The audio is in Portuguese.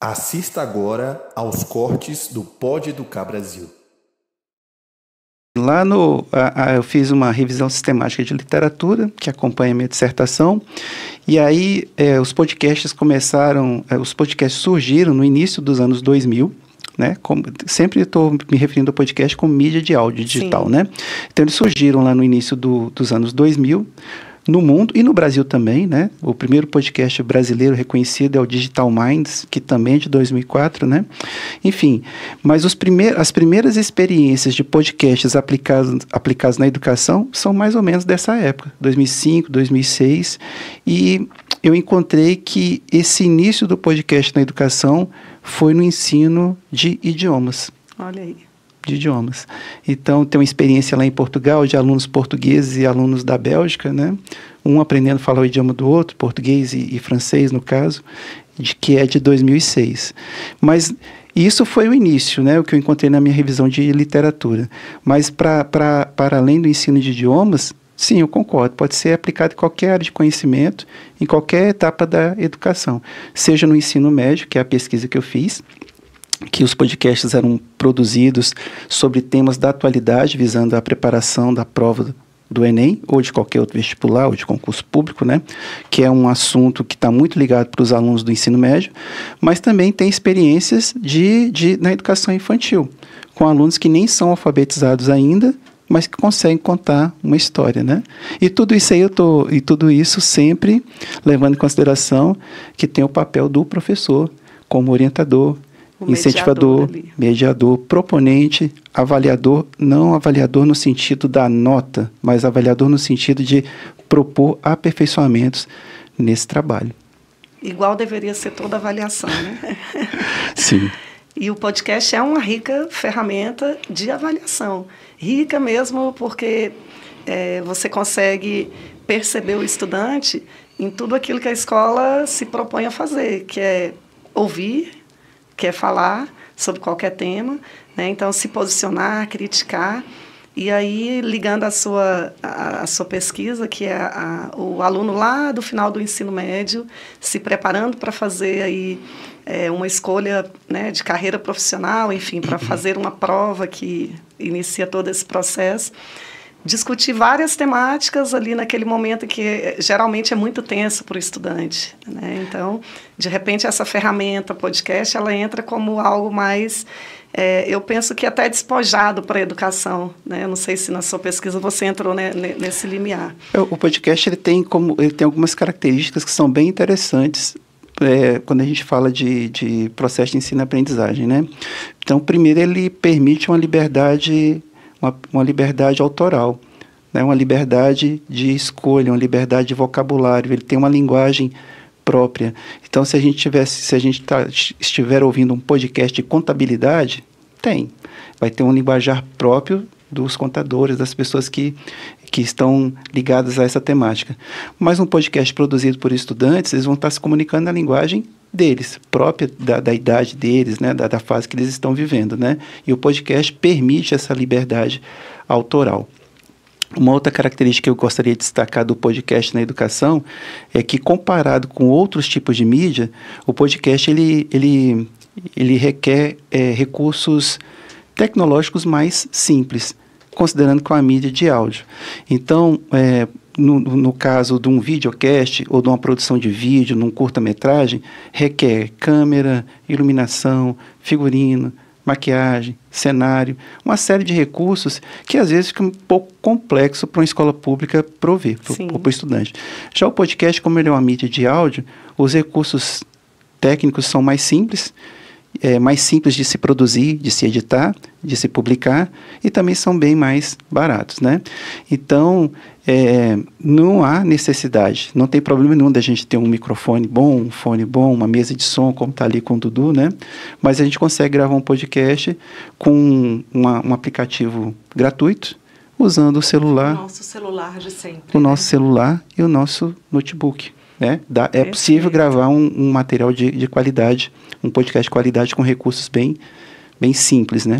Assista agora aos cortes do Pode Educar Brasil. Lá eu fiz uma revisão sistemática de literatura, que acompanha a minha dissertação, e aí os podcasts surgiram no início dos anos 2000, né? Sempre estou me referindo ao podcast como mídia de áudio digital, né? Então eles surgiram lá no início dos anos 2000, no mundo e no Brasil também, né? O primeiro podcast brasileiro reconhecido é o Digital Minds, que também é de 2004, né? Enfim, mas as primeiras experiências de podcasts aplicados na educação são mais ou menos dessa época, 2005, 2006, e eu encontrei que esse início do podcast na educação foi no ensino de idiomas. Olha aí. De idiomas. Então, tem uma experiência lá em Portugal de alunos portugueses e alunos da Bélgica, né? Um aprendendo a falar o idioma do outro, português e francês, no caso, que é de 2006. Mas isso foi o início, né? O que eu encontrei na minha revisão de literatura. Mas, para além do ensino de idiomas, sim, eu concordo, pode ser aplicado em qualquer área de conhecimento, em qualquer etapa da educação. Seja no ensino médio, que é a pesquisa que eu fiz, que os podcasts eram produzidos sobre temas da atualidade, visando a preparação da prova do Enem, ou de qualquer outro vestibular, ou de concurso público, né? Que é um assunto que está muito ligado para os alunos do ensino médio, mas também tem experiências na educação infantil, com alunos que nem são alfabetizados ainda, mas que conseguem contar uma história, né? E tudo isso aí tudo isso sempre levando em consideração que tem o papel do professor como orientador, incentivador, mediador, proponente, avaliador, não avaliador no sentido da nota, mas avaliador no sentido de propor aperfeiçoamentos nesse trabalho. Igual deveria ser toda avaliação, né? Sim. E o podcast é uma rica ferramenta de avaliação. Rica mesmo porque você consegue perceber o estudante em tudo aquilo que a escola se propõe a fazer, que é ouvir, quer falar sobre qualquer tema, né? Então se posicionar, criticar, e aí ligando a sua pesquisa, que é o aluno lá do final do ensino médio, se preparando para fazer aí, uma escolha, né, de carreira profissional, enfim, para fazer uma prova que inicia todo esse processo, discutir várias temáticas ali naquele momento que geralmente é muito tenso para o estudante, né? Então, de repente, essa ferramenta podcast, ela entra como algo mais, eu penso que até despojado para a educação, né? Eu não sei se na sua pesquisa você entrou, né, nesse limiar. O podcast ele tem algumas características que são bem interessantes quando a gente fala de processo de ensino-aprendizagem, né? Então, primeiro, ele permite uma liberdade autoral, né? Uma liberdade de escolha, uma liberdade de vocabulário, ele tem uma linguagem própria. Então, se a gente estiver ouvindo um podcast de contabilidade, vai ter um linguajar próprio dos contadores, das pessoas que estão ligadas a essa temática. Mas um podcast produzido por estudantes, eles vão estar se comunicando na linguagem deles, própria da idade deles, né, da fase que eles estão vivendo, né? E o podcast permite essa liberdade autoral. Uma outra característica que eu gostaria de destacar do podcast na educação é que, comparado com outros tipos de mídia, o podcast ele requer recursos tecnológicos mais simples, considerando que é uma mídia de áudio. Então, no caso de um videocast ou de uma produção de vídeo, num curta-metragem, requer câmera, iluminação, figurino, maquiagem, cenário, uma série de recursos que às vezes fica um pouco complexo para uma escola pública prover para o estudante. Já o podcast, como ele é uma mídia de áudio, os recursos técnicos são mais simples de se produzir, de se editar, de se publicar, e também são bem mais baratos, né? Então, não há necessidade, não tem problema nenhum da gente ter um microfone bom, um fone bom, uma mesa de som, como está ali com o Dudu, né? Mas a gente consegue gravar um podcast com um aplicativo gratuito, usando o celular. O nosso celular de sempre. O nosso celular e o nosso notebook. Né? É possível gravar um material de qualidade, um podcast de qualidade com recursos bem simples, né?